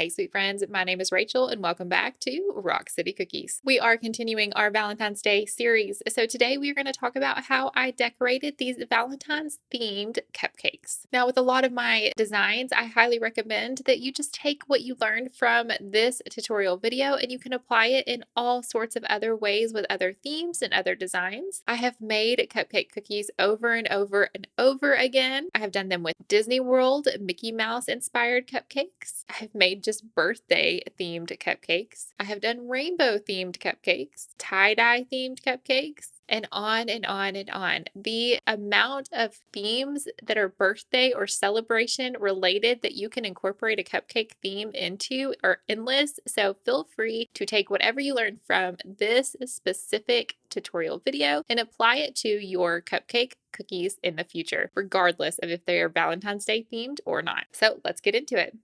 Hey sweet friends, my name is Rachel and welcome back to Rock City Cookies. We are continuing our Valentine's Day series. So today we are going to talk about how I decorated these Valentine's themed cupcakes. Now with a lot of my designs, I highly recommend that you just take what you learned from this tutorial video and you can apply it in all sorts of other ways with other themes and other designs. I have made cupcake cookies over and over and over again. I have done them with Disney World, Mickey Mouse inspired cupcakes. I have made just birthday themed cupcakes. I have done rainbow themed cupcakes, tie-dye themed cupcakes, and on and on and on. The amount of themes that are birthday or celebration related that you can incorporate a cupcake theme into are endless. So feel free to take whatever you learned from this specific tutorial video and apply it to your cupcake cookies in the future, regardless of if they are Valentine's Day themed or not. So let's get into it.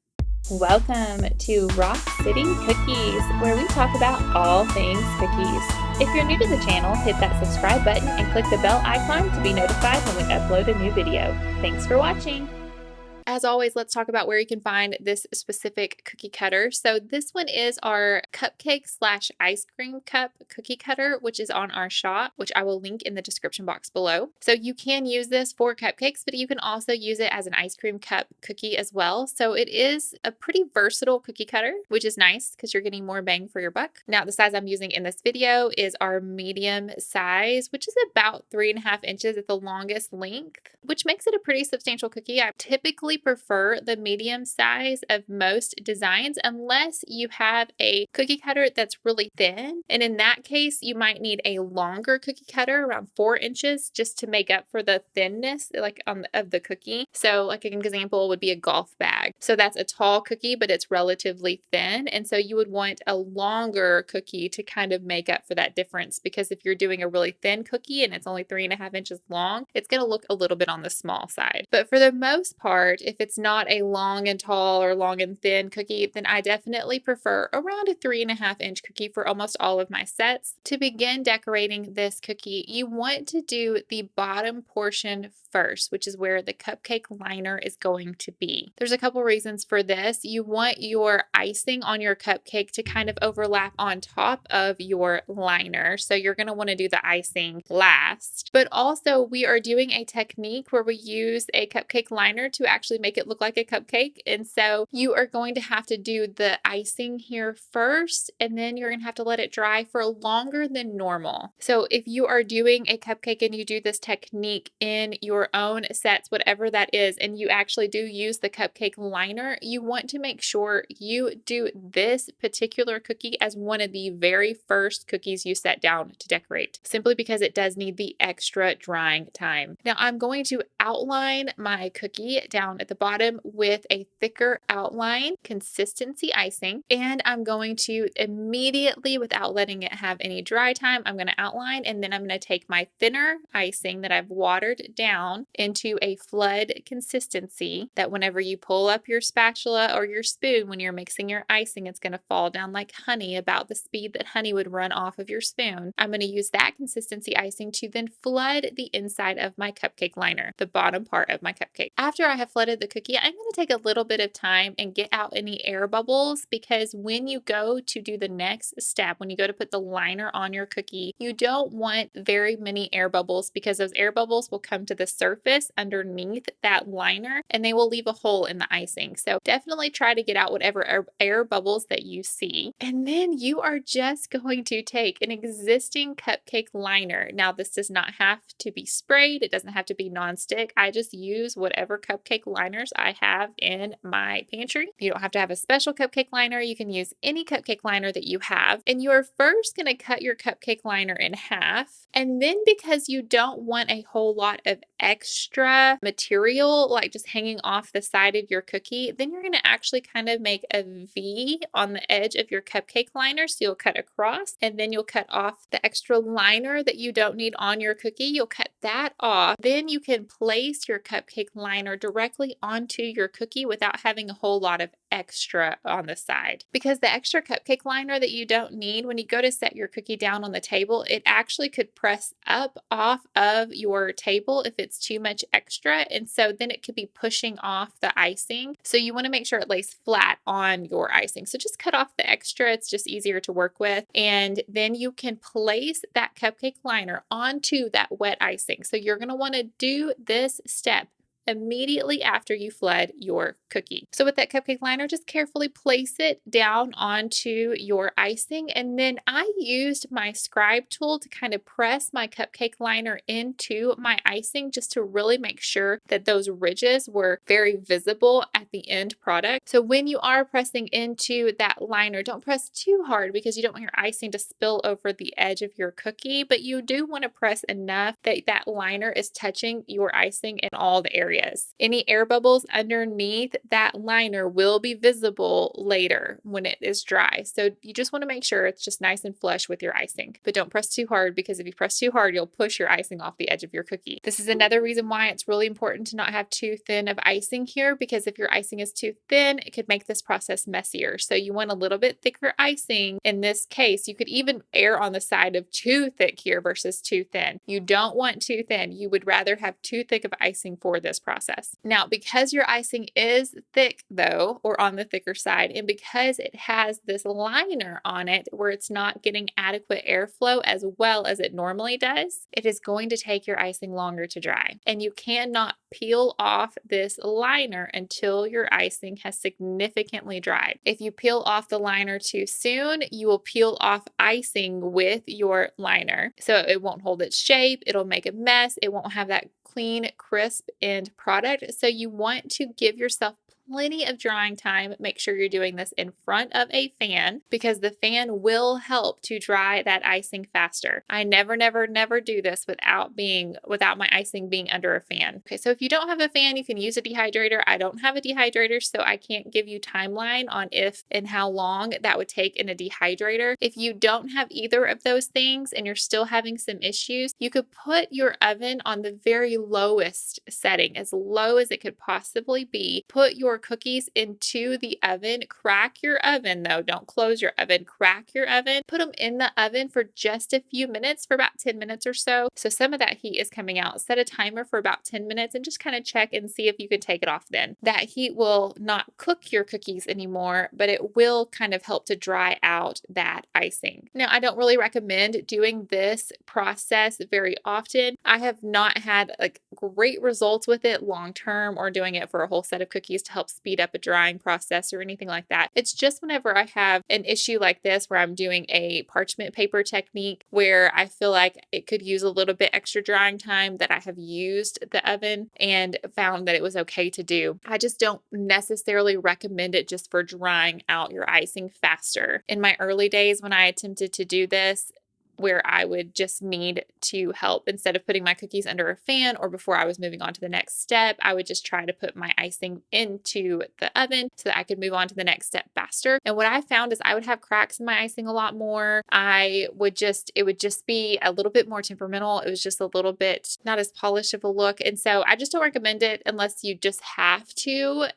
Welcome to Rock City Cookies, where we talk about all things cookies. If you're new to the channel, hit that subscribe button and click the bell icon to be notified when we upload a new video. Thanks for watching. As always, let's talk about where you can find this specific cookie cutter. So this one is our cupcake slash ice cream cup cookie cutter, which is on our shop, which I will link in the description box below. So you can use this for cupcakes, but you can also use it as an ice cream cup cookie as well. So it is a pretty versatile cookie cutter, which is nice because you're getting more bang for your buck. Now the size I'm using in this video is our medium size, which is about 3.5 inches at the longest length, which makes it a pretty substantial cookie. I typically prefer the medium size of most designs unless you have a cookie cutter that's really thin. And in that case, you might need a longer cookie cutter around 4 inches just to make up for the thinness of the cookie. So like an example would be a golf bag. So that's a tall cookie, but it's relatively thin. And so you would want a longer cookie to kind of make up for that difference, because if you're doing a really thin cookie and it's only 3.5 inches long, it's going to look a little bit on the small side. But for the most part, if it's not a long and tall or long and thin cookie, then I definitely prefer around a 3.5 inch cookie for almost all of my sets. To begin decorating this cookie, you want to do the bottom portion first, which is where the cupcake liner is going to be. There's a couple reasons for this. You want your icing on your cupcake to kind of overlap on top of your liner. So you're going to want to do the icing last. But also we are doing a technique where we use a cupcake liner to actually make it look like a cupcake. And so you are going to have to do the icing here first, and then you're going to have to let it dry for longer than normal. So if you are doing a cupcake and you do this technique in your own sets, whatever that is, and you actually do use the cupcake liner, you want to make sure you do this particular cookie as one of the very first cookies you set down to decorate, simply because it does need the extra drying time. Now I'm going to outline my cookie down at the bottom with a thicker outline consistency icing, and I'm going to immediately, without letting it have any dry time, I'm going to outline, and then I'm going to take my thinner icing that I've watered down into a flood consistency that whenever you pull up your spatula or your spoon when you're mixing your icing, it's going to fall down like honey, about the speed that honey would run off of your spoon. I'm going to use that consistency icing to then flood the inside of my cupcake liner, the bottom part of my cupcake. After I have flooded the cookie, I'm going to take a little bit of time and get out any air bubbles, because when you go to do the next step, when you go to put the liner on your cookie, you don't want very many air bubbles, because those air bubbles will come to the surface underneath that liner and they will leave a hole in the icing. So definitely try to get out whatever air bubbles that you see. And then you are just going to take an existing cupcake liner. Now this does not have to be sprayed. It doesn't have to be nonstick. I just use whatever cupcake liners I have in my pantry. You don't have to have a special cupcake liner. You can use any cupcake liner that you have. And you are first going to cut your cupcake liner in half. And then, because you don't want a whole lot of extra material like just hanging off the side of your cookie, then you're going to actually kind of make a V on the edge of your cupcake liner. So you'll cut across, and then you'll cut off the extra liner that you don't need on your cookie. You'll cut that off. Then you can place your cupcake liner directly directly onto your cookie without having a whole lot of extra on the side. Because the extra cupcake liner that you don't need, when you go to set your cookie down on the table, it actually could press up off of your table if it's too much extra. And so then it could be pushing off the icing. So you want to make sure it lays flat on your icing. So just cut off the extra. It's just easier to work with. And then you can place that cupcake liner onto that wet icing. So you're going to want to do this step immediately after you flood your cookie. So with that cupcake liner, just carefully place it down onto your icing. And then I used my scribe tool to kind of press my cupcake liner into my icing just to really make sure that those ridges were very visible at the end product. So when you are pressing into that liner, don't press too hard because you don't want your icing to spill over the edge of your cookie, but you do want to press enough that that liner is touching your icing in all the areas. Any air bubbles underneath that liner will be visible later when it is dry. So you just want to make sure it's just nice and flush with your icing, but don't press too hard because if you press too hard, you'll push your icing off the edge of your cookie. This is another reason why it's really important to not have too thin of icing here, because if your icing is too thin, it could make this process messier. So you want a little bit thicker icing. In this case, you could even err on the side of too thick here versus too thin. You don't want too thin. You would rather have too thick of icing for this process. Now, because your icing is thick though, or on the thicker side, and because it has this liner on it where it's not getting adequate airflow as well as it normally does, it is going to take your icing longer to dry. And you cannot peel off this liner until your icing has significantly dried. If you peel off the liner too soon, you will peel off icing with your liner. So it won't hold its shape, it'll make a mess, it won't have that clean, crisp end product. So you want to give yourself plenty of drying time. Make sure you're doing this in front of a fan because the fan will help to dry that icing faster. I never do this without my icing being under a fan. Okay, so if you don't have a fan, you can use a dehydrator. I don't have a dehydrator, so I can't give you timeline on if and how long that would take in a dehydrator. If you don't have either of those things and you're still having some issues, you could put your oven on the very lowest setting, as low as it could possibly be. Put your cookies into the oven. Crack your oven though. Don't close your oven. Crack your oven. Put them in the oven for just a few minutes, for about 10 minutes or so. So some of that heat is coming out. Set a timer for about 10 minutes and just kind of check and see if you can take it off then. That heat will not cook your cookies anymore, but it will kind of help to dry out that icing. Now, I don't really recommend doing this process very often. I have not had like great results with it long term or doing it for a whole set of cookies to help speed up a drying process or anything like that. It's just whenever I have an issue like this where I'm doing a parchment paper technique where I feel like it could use a little bit extra drying time that I have used the oven and found that it was okay to do. I just don't necessarily recommend it just for drying out your icing faster. In my early days when I attempted to do this, where I would just need to help instead of putting my cookies under a fan or before I was moving on to the next step, I would just try to put my icing into the oven so that I could move on to the next step faster. And what I found is I would have cracks in my icing a lot more. It would just be a little bit more temperamental. It was just a little bit not as polished of a look. And so I just don't recommend it unless you just have to.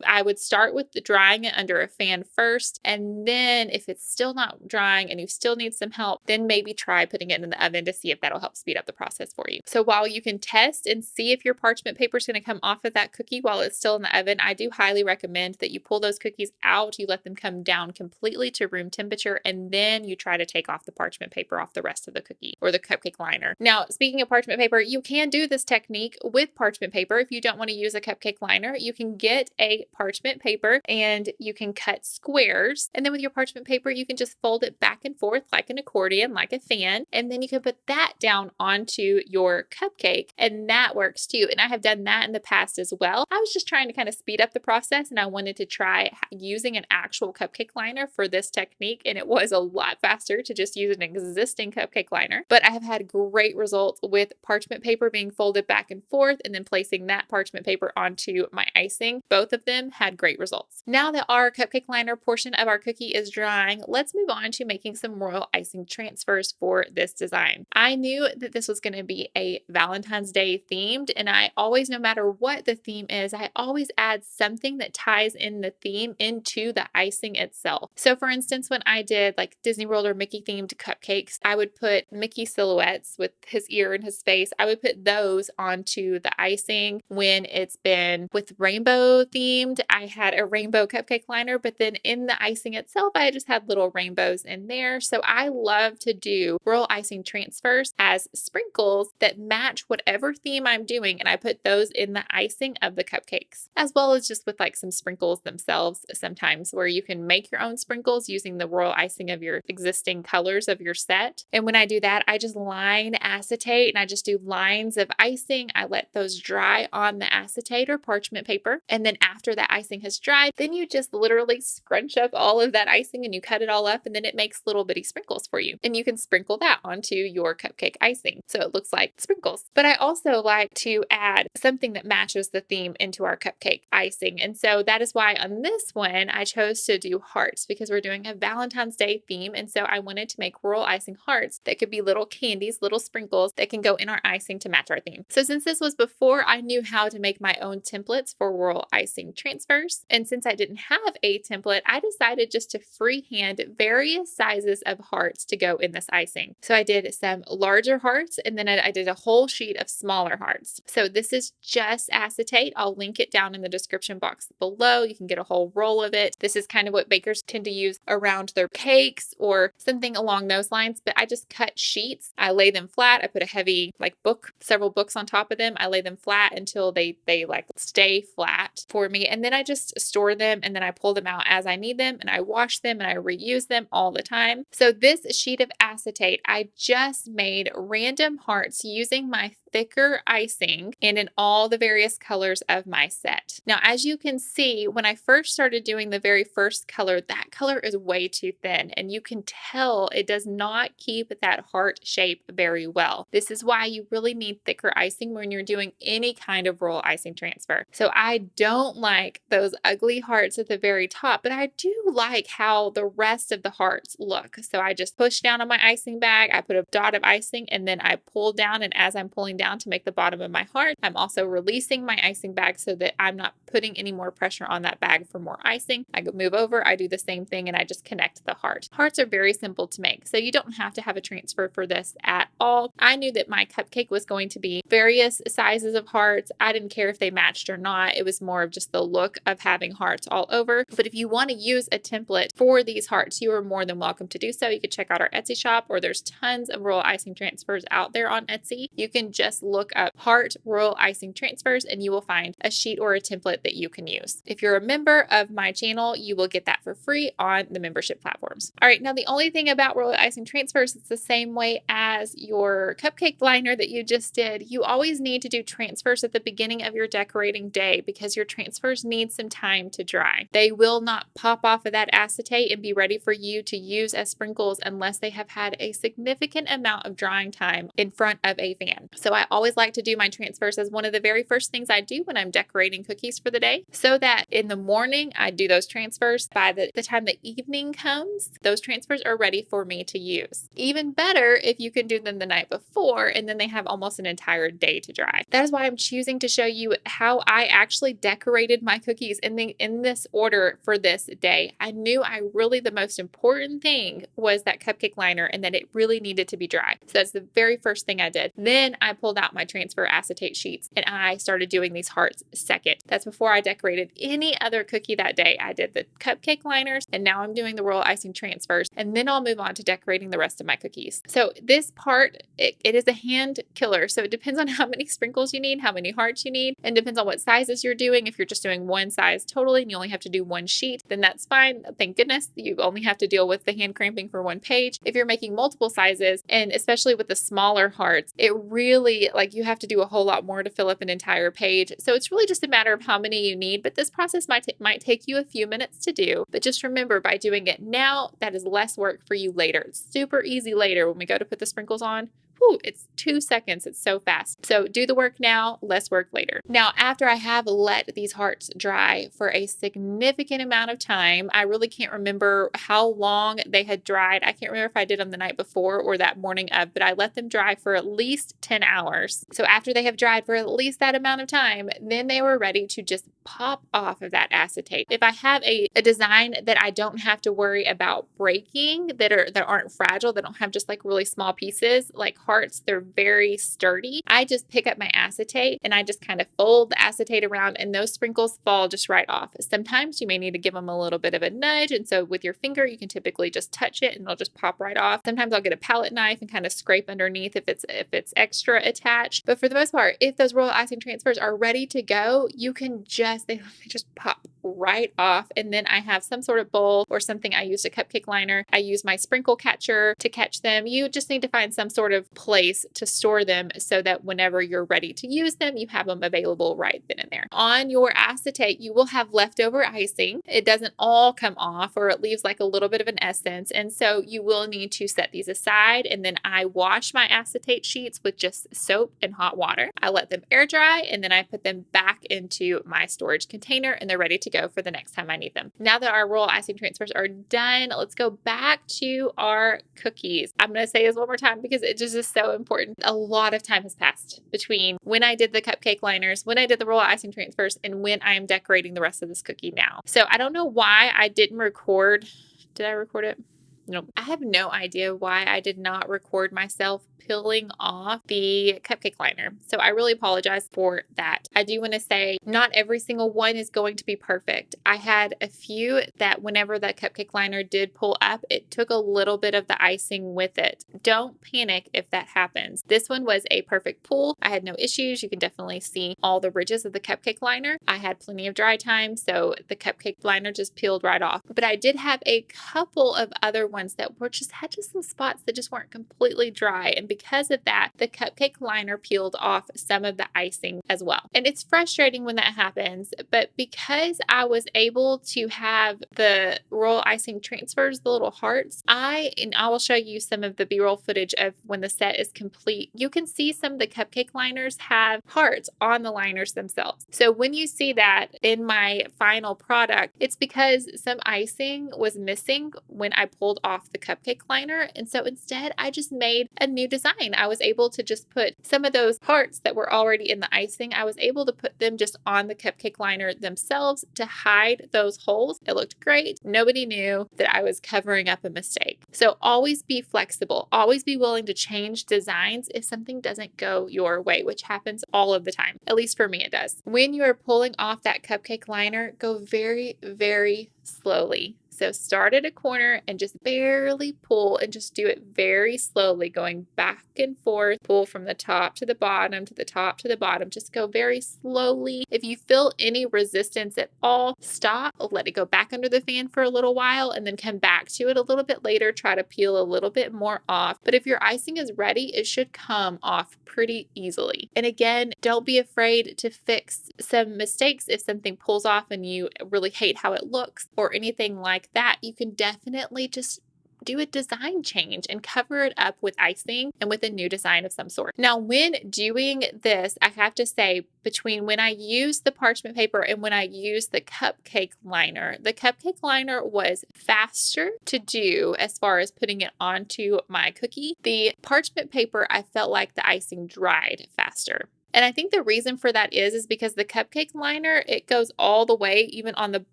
I would start with drying it under a fan first. And then if it's still not drying and you still need some help, then maybe try putting it in the oven to see if that'll help speed up the process for you. So while you can test and see if your parchment paper is going to come off of that cookie while it's still in the oven, I do highly recommend that you pull those cookies out, you let them come down completely to room temperature, and then you try to take off the parchment paper off the rest of the cookie or the cupcake liner. Now, speaking of parchment paper, you can do this technique with parchment paper. If you don't want to use a cupcake liner, you can get a parchment paper and you can cut squares. And then with your parchment paper, you can just fold it back and forth like an accordion, like a fan, and then you can put that down onto your cupcake, and that works too. And I have done that in the past as well. I was just trying to kind of speed up the process, and I wanted to try using an actual cupcake liner for this technique, and it was a lot faster to just use an existing cupcake liner. But I have had great results with parchment paper being folded back and forth and then placing that parchment paper onto my icing. Both of them had great results. Now that our cupcake liner portion of our cookie is drying, let's move on to making some royal icing transfers. transfers for this design. I knew that this was going to be a Valentine's Day themed, and I always, no matter what the theme is, I always add something that ties in the theme into the icing itself. So for instance, when I did like Disney World or Mickey themed cupcakes, I would put Mickey silhouettes with his ear and his face. I would put those onto the icing. When it's been with rainbow themed, I had a rainbow cupcake liner, but then in the icing itself, I just had little rainbows in there. So I love to do royal icing transfers as sprinkles that match whatever theme I'm doing, and I put those in the icing of the cupcakes, as well as just with like some sprinkles themselves sometimes, where you can make your own sprinkles using the royal icing of your existing colors of your set. And when I do that, I just line acetate and I just do lines of icing. I let those dry on the acetate or parchment paper. And then after that icing has dried, then you just literally scrunch up all of that icing and you cut it all up, and then it makes little bitty sprinkles for you. And you can sprinkle that onto your cupcake icing so it looks like sprinkles. But I also like to add something that matches the theme into our cupcake icing. And so that is why on this one, I chose to do hearts, because we're doing a Valentine's Day theme. And so I wanted to make royal icing hearts that could be little candies, little sprinkles that can go in our icing to match our theme. So since this was before I knew how to make my own templates for royal icing transfers, and since I didn't have a template, I decided just to freehand various sizes of hearts to go in this icing. So I did some larger hearts, and then I did a whole sheet of smaller hearts. So this is just acetate. I'll link it down in the description box below. You can get a whole roll of it. This is kind of what bakers tend to use around their cakes or something along those lines, but I just cut sheets. I lay them flat. I put a heavy like book, several books on top of them. I lay them flat until they like stay flat for me. And then I just store them, and then I pull them out as I need them, and I wash them and I reuse them all the time. So this sheet of acetate, I just made random hearts using my thicker icing and in all the various colors of my set. Now, as you can see, when I first started doing the very first color, that color is way too thin, and you can tell it does not keep that heart shape very well. This is why you really need thicker icing when you're doing any kind of royal icing transfer. So I don't like those ugly hearts at the very top, but I do like how the rest of the hearts look. So I just push down on my icing bag, I put a dot of icing, and then I pull down, and as I'm pulling down to make the bottom of my heart, I'm also releasing my icing bag so that I'm not putting any more pressure on that bag for more icing. I move over, I do the same thing, and I just connect the heart. Hearts are very simple to make, so you don't have to have a transfer for this at all. I knew that my cupcake was going to be various sizes of hearts. I didn't care if they matched or not. It was more of just the look of having hearts all over. But if you want to use a template for these hearts, you are more than welcome to do so. You could check out our Etsy shop, or there's tons of royal icing transfers out there on Etsy. You can just look up heart royal icing transfers and you will find a sheet or a template that you can use. If you're a member of my channel, you will get that for free on the membership platforms. All right, now the only thing about royal icing transfers, it's the same way as your cupcake liner that you just did. You always need to do transfers at the beginning of your decorating day because your transfers need some time to dry. They will not pop off of that acetate and be ready for you to use as sprinkles unless they have had a significant amount of drying time in front of a fan. So I always like to do my transfers as one of the very first things I do when I'm decorating cookies for the day, so that in the morning I do those transfers. By the time the evening comes, those transfers are ready for me to use. Even better if you can do them the night before, and then they have almost an entire day to dry. That is why I'm choosing to show you how I actually decorated my cookies in this order for this day. I knew the most important thing was that cupcake liner and that it really needed to be dry. So that's the very first thing I did. Then I pulled out my transfer acetate sheets and I started doing these hearts second. That's before I decorated any other cookie that day. I did the cupcake liners, and now I'm doing the royal icing transfers, and then I'll move on to decorating the rest of my cookies. So this part, it is a hand killer. So it depends on how many sprinkles you need, how many hearts you need, and depends on what sizes you're doing. If you're just doing one size totally and you only have to do one sheet, then that's fine. Thank goodness you only have to deal with the hand cramping for one page. If you're making multiple sizes, and especially with the smaller hearts, it really, you have to do a whole lot more to fill up an entire page. So it's really just a matter of how many you need, but this process might take you a few minutes to do. But just remember, by doing it now, that is less work for you later. It's super easy later when we go to put the sprinkles on. Ooh, it's 2 seconds. It's so fast. So do the work now, less work later. Now, after I have let these hearts dry for a significant amount of time, I really can't remember how long they had dried. I can't remember if I did them the night before or that morning of, but I let them dry for at least 10 hours. So after they have dried for at least that amount of time, then they were ready to just pop off of that acetate. If I have a design that I don't have to worry about breaking, that aren't fragile, that don't have just like really small pieces, like hearts, they're very sturdy, I just pick up my acetate and I just kind of fold the acetate around and those sprinkles fall just right off. Sometimes you may need to give them a little bit of a nudge, and so with your finger you can typically just touch it and it'll just pop right off. Sometimes I'll get a palette knife and kind of scrape underneath if it's extra attached. But for the most part, if those royal icing transfers are ready to go, you can they just pop right off. And then I have some sort of bowl or something. I used a cupcake liner. I use my sprinkle catcher to catch them. You just need to find some sort of place to store them so that whenever you're ready to use them, you have them available right then and there. On your acetate, you will have leftover icing. It doesn't all come off, or it leaves like a little bit of an essence. And so you will need to set these aside. And then I wash my acetate sheets with just soap and hot water. I let them air dry, and then I put them back into my storage container and they're ready to go for the next time I need them. Now that our royal icing transfers are done, let's go back to our cookies. I'm going to say this one more time because it just is so important. A lot of time has passed between when I did the cupcake liners, when I did the royal icing transfers, and when I am decorating the rest of this cookie now. So I don't know why I didn't record. Did I record it? Nope. I have no idea why I did not record myself peeling off the cupcake liner. So I really apologize for that. I do want to say not every single one is going to be perfect. I had a few that whenever the cupcake liner did pull up, it took a little bit of the icing with it. Don't panic if that happens. This one was a perfect pull. I had no issues. You can definitely see all the ridges of the cupcake liner. I had plenty of dry time, so the cupcake liner just peeled right off. But I did have a couple of other ones that had some spots that just weren't completely dry. And because of that, the cupcake liner peeled off some of the icing as well. And it's frustrating when that happens, but because I was able to have the royal icing transfers, the little hearts, I will show you some of the B-roll footage of when the set is complete. You can see some of the cupcake liners have hearts on the liners themselves. So when you see that in my final product, it's because some icing was missing when I pulled off the cupcake liner. And so instead, I just made a new design. I was able to just put some of those hearts that were already in the icing, I was able to put them just on the cupcake liner themselves to hide those holes. It looked great. Nobody knew that I was covering up a mistake. So always be flexible. Always be willing to change designs if something doesn't go your way, which happens all of the time. At least for me, it does. When you are pulling off that cupcake liner, go very, very slowly. So start at a corner and just barely pull, and just do it very slowly, going back and forth. Pull from the top to the bottom, to the top to the bottom. Just go very slowly. If you feel any resistance at all, stop, let it go back under the fan for a little while, and then come back to it a little bit later. Try to peel a little bit more off. But if your icing is ready, it should come off pretty easily. And again, don't be afraid to fix some mistakes if something pulls off and you really hate how it looks or anything like that. You can definitely just do a design change and cover it up with icing and with a new design of some sort. Now, when doing this, I have to say, between when I used the parchment paper and when I used the cupcake liner was faster to do as far as putting it onto my cookie. The parchment paper, I felt like the icing dried faster. And I think the reason for that is because the cupcake liner, it goes all the way even on the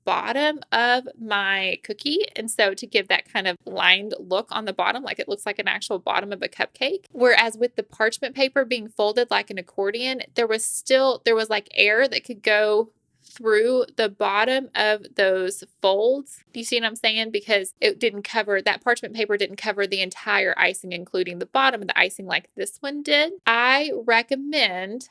bottom of my cookie. And so to give that kind of lined look on the bottom, like it looks like an actual bottom of a cupcake. Whereas with the parchment paper being folded like an accordion, there was like air that could go through the bottom of those folds. Do you see what I'm saying? Because that parchment paper didn't cover the entire icing, including the bottom of the icing like this one did. I recommend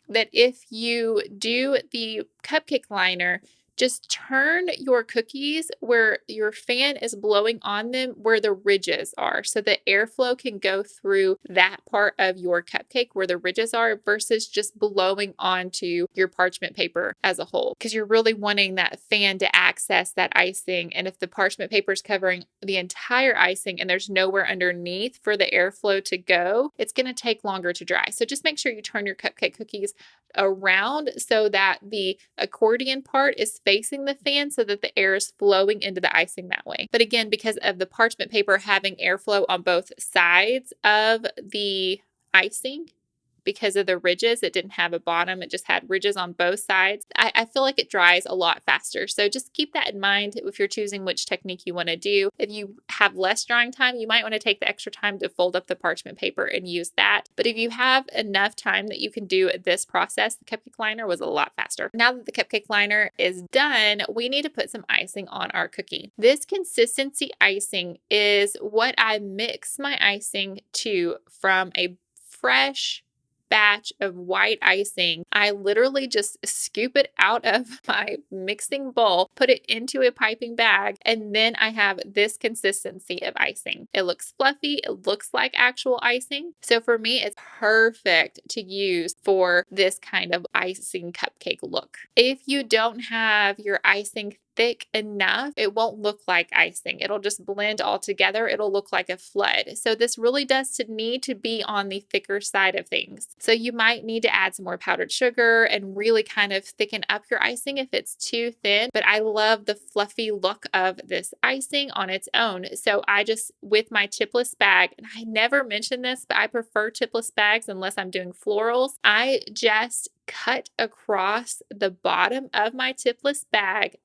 that if you do the cupcake liner, just turn your cookies where your fan is blowing on them, where the ridges are, so the airflow can go through that part of your cupcake where the ridges are versus just blowing onto your parchment paper as a whole, because you're really wanting that fan to access that icing. And if the parchment paper is covering the entire icing and there's nowhere underneath for the airflow to go, it's going to take longer to dry. So just make sure you turn your cupcake cookies around so that the accordion part is facing the fan so that the air is flowing into the icing that way. But again, because of the parchment paper having airflow on both sides of the icing, because of the ridges, it didn't have a bottom, it just had ridges on both sides. I feel like it dries a lot faster. So just keep that in mind if you're choosing which technique you want to do. If you have less drying time, you might want to take the extra time to fold up the parchment paper and use that. But if you have enough time that you can do this process, the cupcake liner was a lot faster. Now that the cupcake liner is done, we need to put some icing on our cookie. This consistency icing is what I mix my icing to from a fresh batch of white icing. I literally just scoop it out of my mixing bowl, put it into a piping bag, and then I have this consistency of icing. It looks fluffy, it looks like actual icing. So for me, it's perfect to use for this kind of icing cupcake look. If you don't have your icing thick enough, it won't look like icing. It'll just blend all together. It'll look like a flood. So this really does need to be on the thicker side of things. So you might need to add some more powdered sugar and really kind of thicken up your icing if it's too thin. But I love the fluffy look of this icing on its own. So I just, with my tipless bag, and I never mentioned this, but I prefer tipless bags unless I'm doing florals. I just cut across the bottom of my tipless bag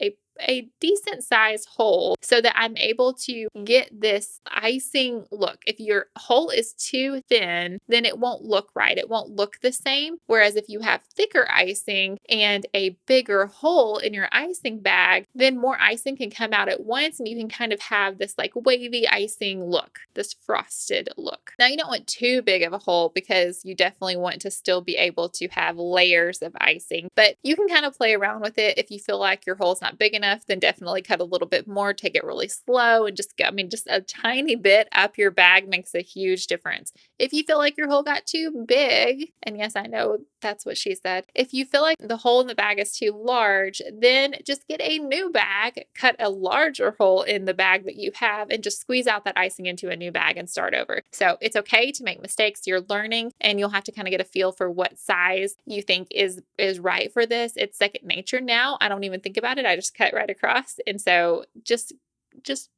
a decent sized hole so that I'm able to get this icing look. If your hole is too thin, then it won't look right. It won't look the same. Whereas if you have thicker icing and a bigger hole in your icing bag, then more icing can come out at once and you can kind of have this like wavy icing look, this frosted look. Now you don't want too big of a hole because you definitely want to still be able to have layers of icing, but you can kind of play around with it. If you feel like your hole's not big enough, then definitely cut a little bit more, take it really slow and just go, just a tiny bit up your bag makes a huge difference. If you feel like your hole got too big, and yes, I know that's what she said. If you feel like the hole in the bag is too large, then just get a new bag, cut a larger hole in the bag that you have, and just squeeze out that icing into a new bag and start over. So it's okay to make mistakes. You're learning and you'll have to kind of get a feel for what size you think is right for this. It's second nature now. I don't even think about it. I just cut right across. And so just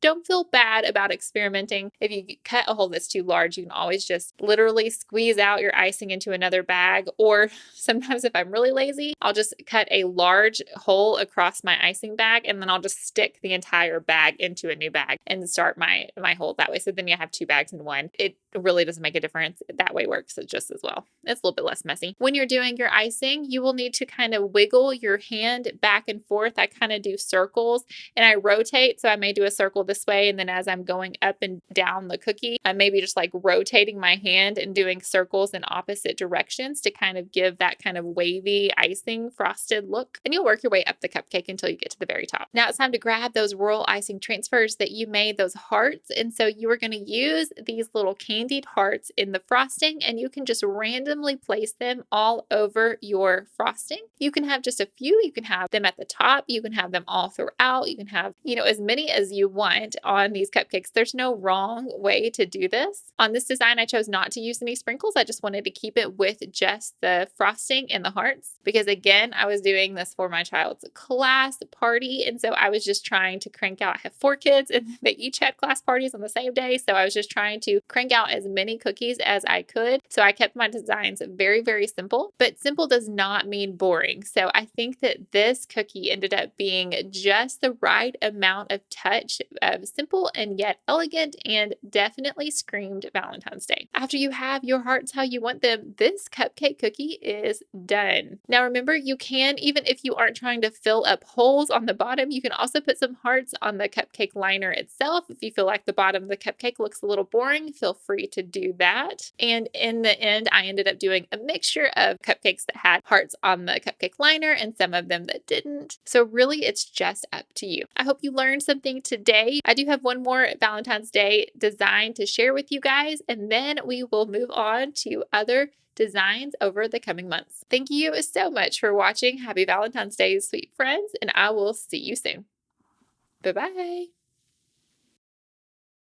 don't feel bad about experimenting. If you cut a hole that's too large, you can always just literally squeeze out your icing into another bag. Or sometimes if I'm really lazy, I'll just cut a large hole across my icing bag and then I'll just stick the entire bag into a new bag and start my hole that way. So then you have two bags in one. It really doesn't make a difference. That way works just as well. It's a little bit less messy. When you're doing your icing, you will need to kind of wiggle your hand back and forth. I kind of do circles and I rotate. So I may do a circle this way, and then as I'm going up and down the cookie, I may be just like rotating my hand and doing circles in opposite directions to kind of give that kind of wavy icing frosted look. And you'll work your way up the cupcake until you get to the very top. Now it's time to grab those royal icing transfers that you made, those hearts. And so you are going to use these little candied hearts in the frosting, and you can just randomly place them all over your frosting. You can have just a few, you can have them at the top, you can have them all throughout, you can have, as many as you want on these cupcakes. There's no wrong way to do this. On this design, I chose not to use any sprinkles. I just wanted to keep it with just the frosting and the hearts because again, I was doing this for my child's class party. And so I was just trying to crank out, I have 4 kids and they each had class parties on the same day. So I was just trying to crank out as many cookies as I could. So I kept my designs very, very simple, but simple does not mean boring. So I think that this cookie ended up being just the right amount of touch much simple and yet elegant, and definitely screamed Valentine's Day. After you have your hearts how you want them, this cupcake cookie is done. Now remember, you can, even if you aren't trying to fill up holes on the bottom, you can also put some hearts on the cupcake liner itself. If you feel like the bottom of the cupcake looks a little boring, feel free to do that. And in the end, I ended up doing a mixture of cupcakes that had hearts on the cupcake liner and some of them that didn't. So really, it's just up to you. I hope you learned something today. I do have one more Valentine's Day design to share with you guys, and then we will move on to other designs over the coming months. Thank you so much for watching. Happy Valentine's Day, sweet friends, and I will see you soon. Bye-bye.